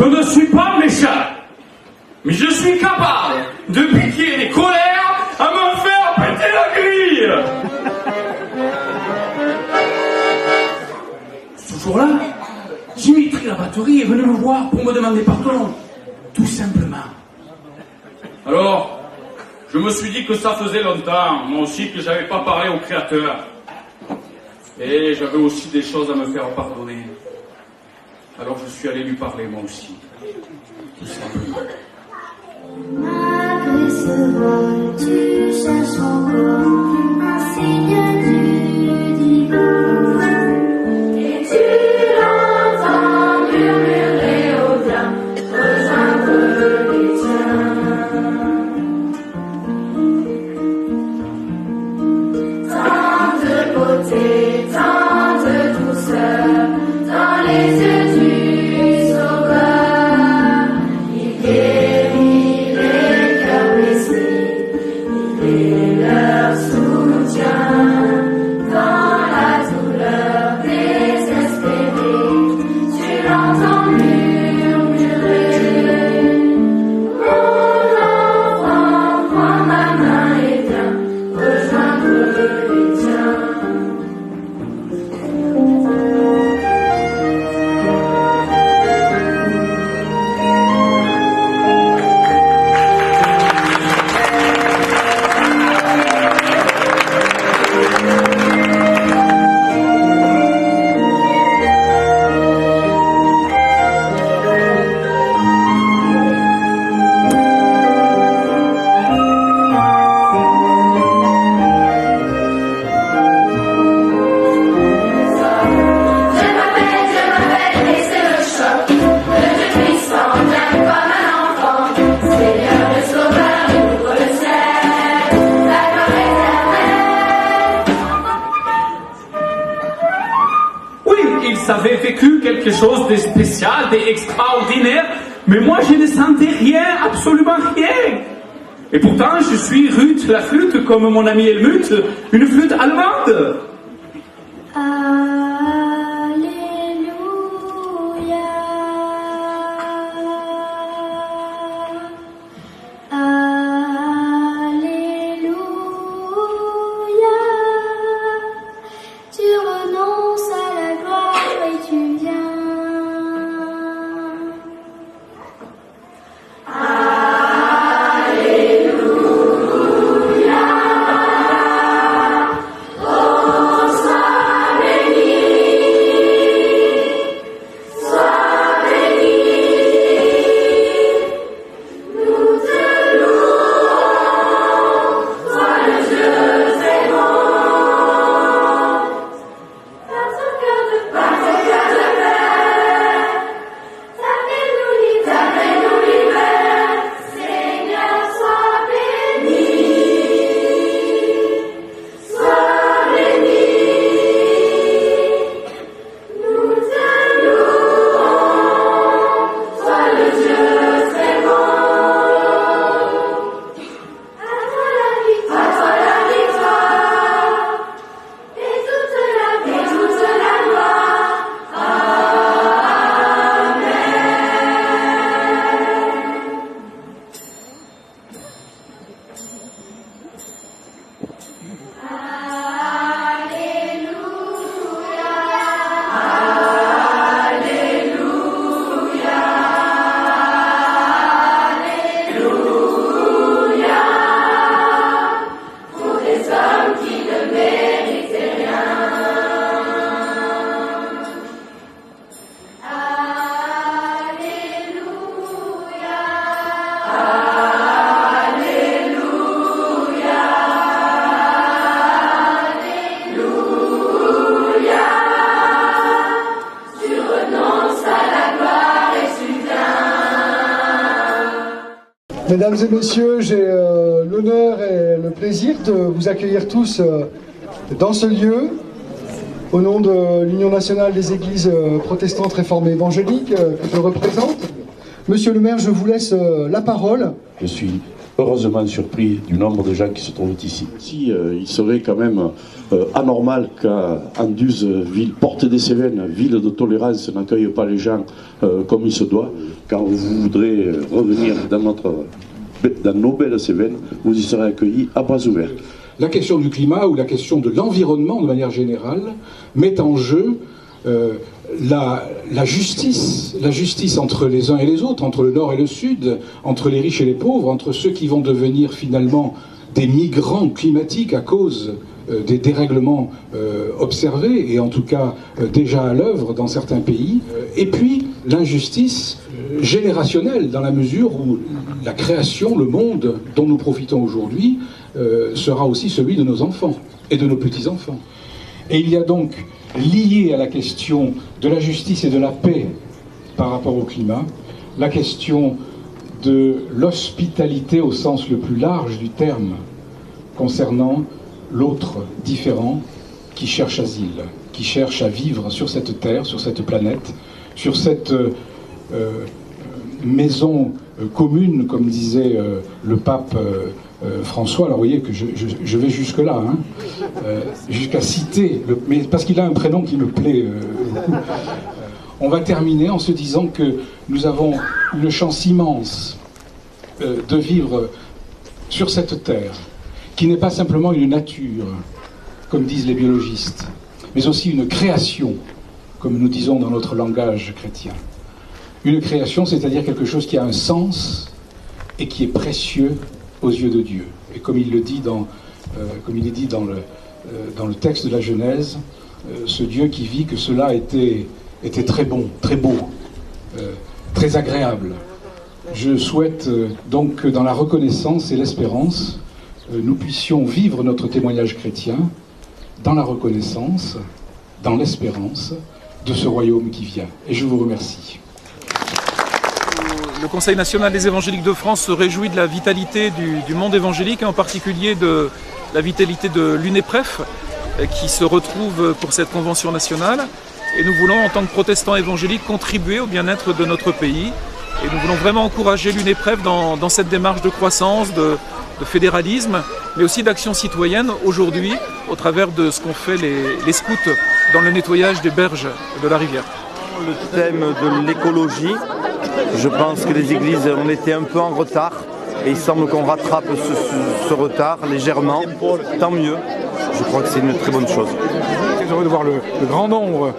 ne suis pas méchant, mais je suis capable de piquer les colères à me faire péter la grille. Ce jour-là, Dimitri la batterie est venu me voir pour me demander pardon, tout simplement. Alors, je me suis dit que ça faisait longtemps, moi aussi, que j'avais pas parlé au Créateur. Et j'avais aussi des choses à me faire pardonner. Alors je suis allé lui parler, moi aussi. Tout simplement. Malgré ce vol, tu cherches encore un signe du divin. Et tu l'entends murmurer au vin, rejoindre les tiens. Tant de beauté, tant de douceur, dans les yeux du Sauveur. Il guérit les cœurs blessés, il est leur soutien. Dans la douleur désespérée, tu l'entends murmurer. Mon enfant, prends ma main et viens rejoindre les tiens. Ils avaient vécu quelque chose de spécial, d'extraordinaire, mais moi je ne sentais rien, absolument rien. Et pourtant je suis Ruth la flûte, comme mon ami Helmut, une flûte allemande. Mesdames et messieurs, j'ai l'honneur et le plaisir de vous accueillir tous dans ce lieu, au nom de l'Union nationale des églises protestantes réformées évangéliques que je représente. Monsieur le maire, je vous laisse la parole. Je suis heureusement surpris du nombre de gens qui se trouvent ici. Si, il serait quand même anormal qu'Anduze, ville porte des Cévennes, ville de tolérance, n'accueille pas les gens comme il se doit. Quand vous voudrez revenir dans nos belles Cévennes, vous y serez accueillis à bras ouverts. La question du climat ou la question de l'environnement de manière générale met en jeu la justice entre les uns et les autres, entre le nord et le sud, entre les riches et les pauvres, entre ceux qui vont devenir finalement des migrants climatiques à cause des dérèglements observés et en tout cas déjà à l'œuvre dans certains pays, et puis l'injustice générationnelle dans la mesure où la création, le monde dont nous profitons aujourd'hui sera aussi celui de nos enfants et de nos petits-enfants. Et il y a donc lié à la question de la justice et de la paix par rapport au climat, la question de l'hospitalité au sens le plus large du terme concernant l'autre différent qui cherche asile, qui cherche à vivre sur cette terre, sur cette planète, sur cette maison commune, comme disait le pape François. Alors vous voyez que je vais jusque-là, hein, jusqu'à citer, mais parce qu'il a un prénom qui me plaît beaucoup. On va terminer en se disant que nous avons une chance immense de vivre sur cette terre, qui n'est pas simplement une nature, comme disent les biologistes, mais aussi une création, comme nous disons dans notre langage chrétien. Une création, c'est-à-dire quelque chose qui a un sens et qui est précieux aux yeux de Dieu. Et comme il le dit comme il est dit dans le texte de la Genèse, ce Dieu qui vit que cela était très bon, très beau, très agréable. Je souhaite donc que dans la reconnaissance et l'espérance, nous puissions vivre notre témoignage chrétien dans la reconnaissance, dans l'espérance de ce royaume qui vient. Et je vous remercie. Le Conseil national des évangéliques de France se réjouit de la vitalité du monde évangélique, et en particulier de la vitalité de l'UNEPREF, qui se retrouve pour cette convention nationale. Et nous voulons, en tant que protestants évangéliques, contribuer au bien-être de notre pays. Et nous voulons vraiment encourager l'UNEPREF dans cette démarche de croissance, de fédéralisme, mais aussi d'action citoyenne aujourd'hui, au travers de ce qu'ont fait les scouts dans le nettoyage des berges de la rivière. Le thème de l'écologie, je pense que les églises ont été un peu en retard et il semble qu'on rattrape ce retard légèrement, tant mieux. Je crois que c'est une très bonne chose. Je suis heureux de voir le grand nombre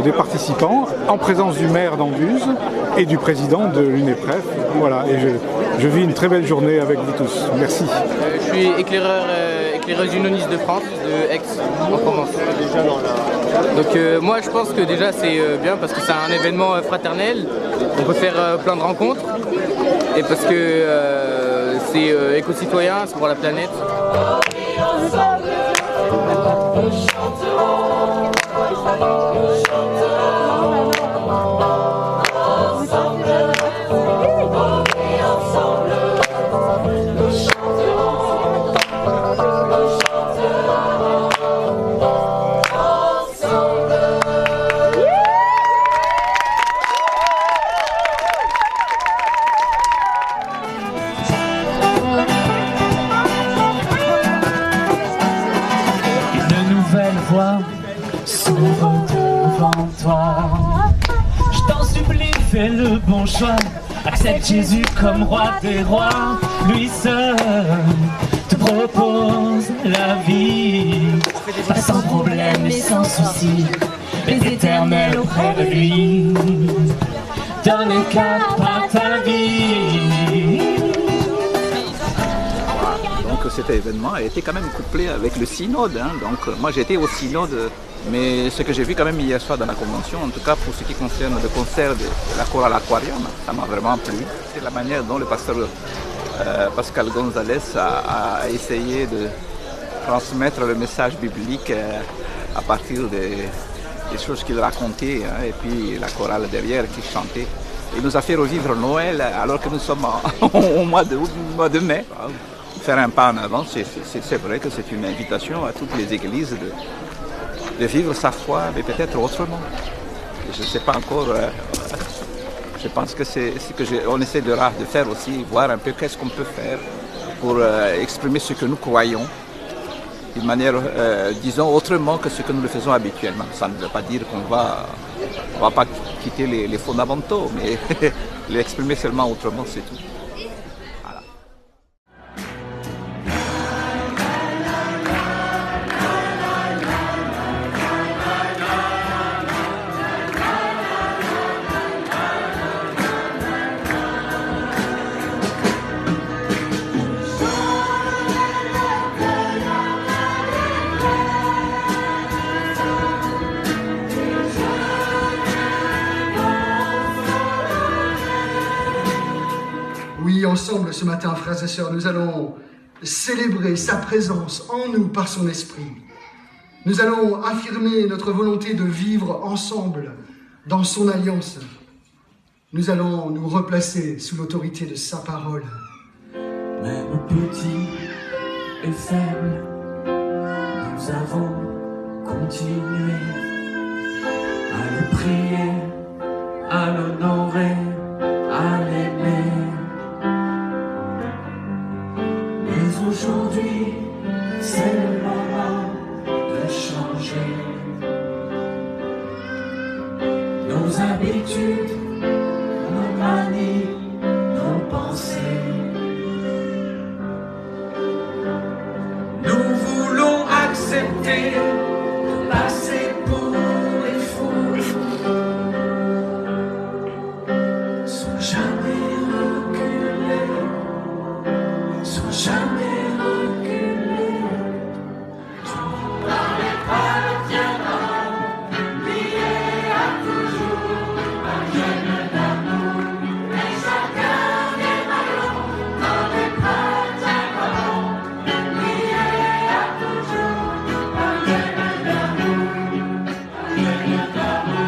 des participants en présence du maire d'Anduze et du président de l'UNEPREF. Voilà, et je vis une très belle journée avec vous tous. Merci. Je suis éclaireuse unioniste de France, de Aix, en Provence. Donc moi je pense que déjà c'est bien parce que c'est un événement fraternel, on peut faire plein de rencontres et parce que c'est éco-citoyen, c'est pour la planète. S'ouvre devant toi. Je t'en supplie, fais le bon choix. Accepte Jésus comme roi des rois. Lui seul te propose la vie. Pas sans problème et sans souci, mais éternel auprès de lui. Donne un cap à ta vie. Donc cet événement a été quand même couplé avec le synode. Donc moi j'étais au synode, mais ce que j'ai vu quand même hier soir dans la convention, en tout cas pour ce qui concerne le concert de la chorale Aquarium, ça m'a vraiment plu. C'est la manière dont le pasteur Pascal Gonzalez a essayé de transmettre le message biblique à partir des choses qu'il racontait, et puis la chorale derrière qui chantait. Il nous a fait revivre Noël alors que nous sommes au mois de mai. Faire un pas en avant, c'est vrai que c'est une invitation à toutes les églises de vivre sa foi, mais peut-être autrement. Je ne sais pas encore, je pense que c'est ce qu'on essaie de faire aussi, voir un peu qu'est-ce qu'on peut faire pour exprimer ce que nous croyons d'une manière, disons, autrement que ce que nous le faisons habituellement. Ça ne veut pas dire qu'on va pas quitter les fondamentaux, mais l'exprimer seulement autrement, c'est tout. Voilà. Oui, ensemble, ce matin, frères et sœurs, nous allons célébrer sa présence en nous par son esprit. Nous allons affirmer notre volonté de vivre ensemble dans son alliance. Nous allons nous replacer sous l'autorité de sa parole. Même petit et faible, nous avons continué à le prier, à l'honorer, à l'aimer. Mais aujourd'hui, c'est le moment de changer nos habitudes, nos manies, nos pensées. Nous voulons accepter de passer pour les fous, sans jamais reculer, sans jamais reculer. Dans les bras le tiendra, liés à toujours, un jeune d'amour, et chacun des ballons, dans les bras le tiendra, liés à toujours, un jeune d'amour, un jeune d'amour.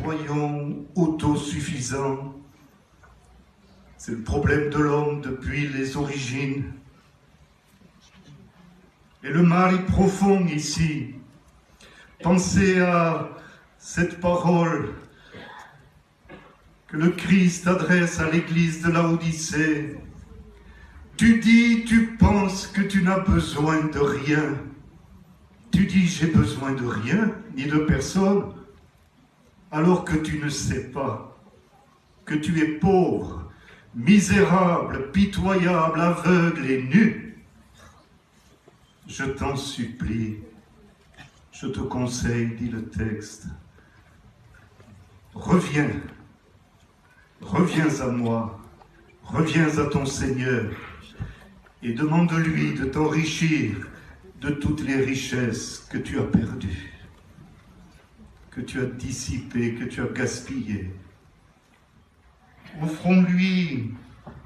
Croyons autosuffisants. C'est le problème de l'homme depuis les origines. Et le mal est profond ici. Pensez à cette parole que le Christ adresse à l'église de Laodicée. Tu dis, tu penses que tu n'as besoin de rien. Tu dis, j'ai besoin de rien, ni de personne, alors que tu ne sais pas que tu es pauvre, misérable, pitoyable, aveugle et nu. Je t'en supplie, je te conseille, dit le texte, reviens, reviens à moi, reviens à ton Seigneur et demande-lui de t'enrichir de toutes les richesses que tu as perdues, que tu as dissipées, que tu as gaspillées. Offrons-lui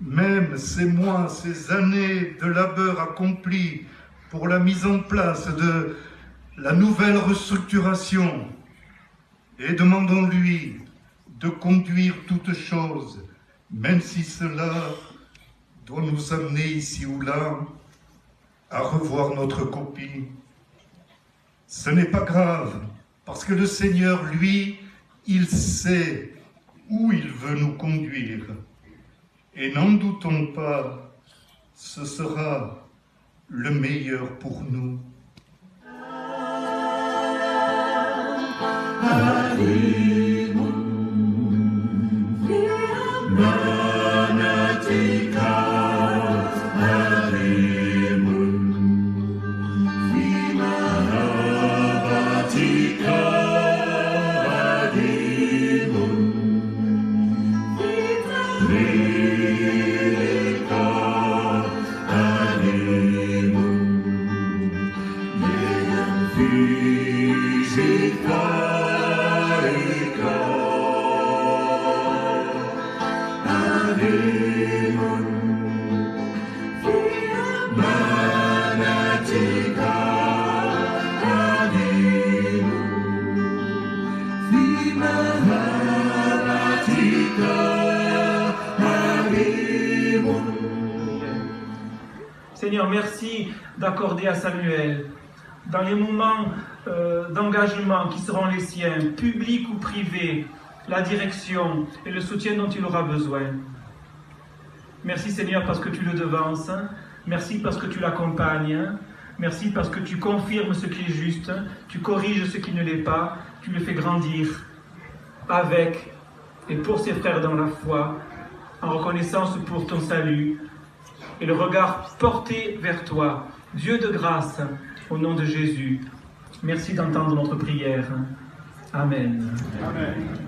même ces mois, ces années de labeur accomplis pour la mise en place de la nouvelle restructuration et demandons-lui de conduire toutes choses, même si cela doit nous amener ici ou là à revoir notre copie. Ce n'est pas grave, parce que le Seigneur, lui, il sait où il veut nous conduire. Et n'en doutons pas, ce sera le meilleur pour nous. Seigneur, merci d'accorder à Samuel dans les moments d'engagement qui seront les siens, publics ou privés, la direction et le soutien dont il aura besoin. Merci Seigneur parce que tu le devances, merci parce que tu l'accompagnes, merci parce que tu confirmes ce qui est juste, tu corriges ce qui ne l'est pas, tu le fais grandir avec et pour ses frères dans la foi, en reconnaissance pour ton salut et le regard porté vers toi. Dieu de grâce, au nom de Jésus, merci d'entendre notre prière. Amen. Amen.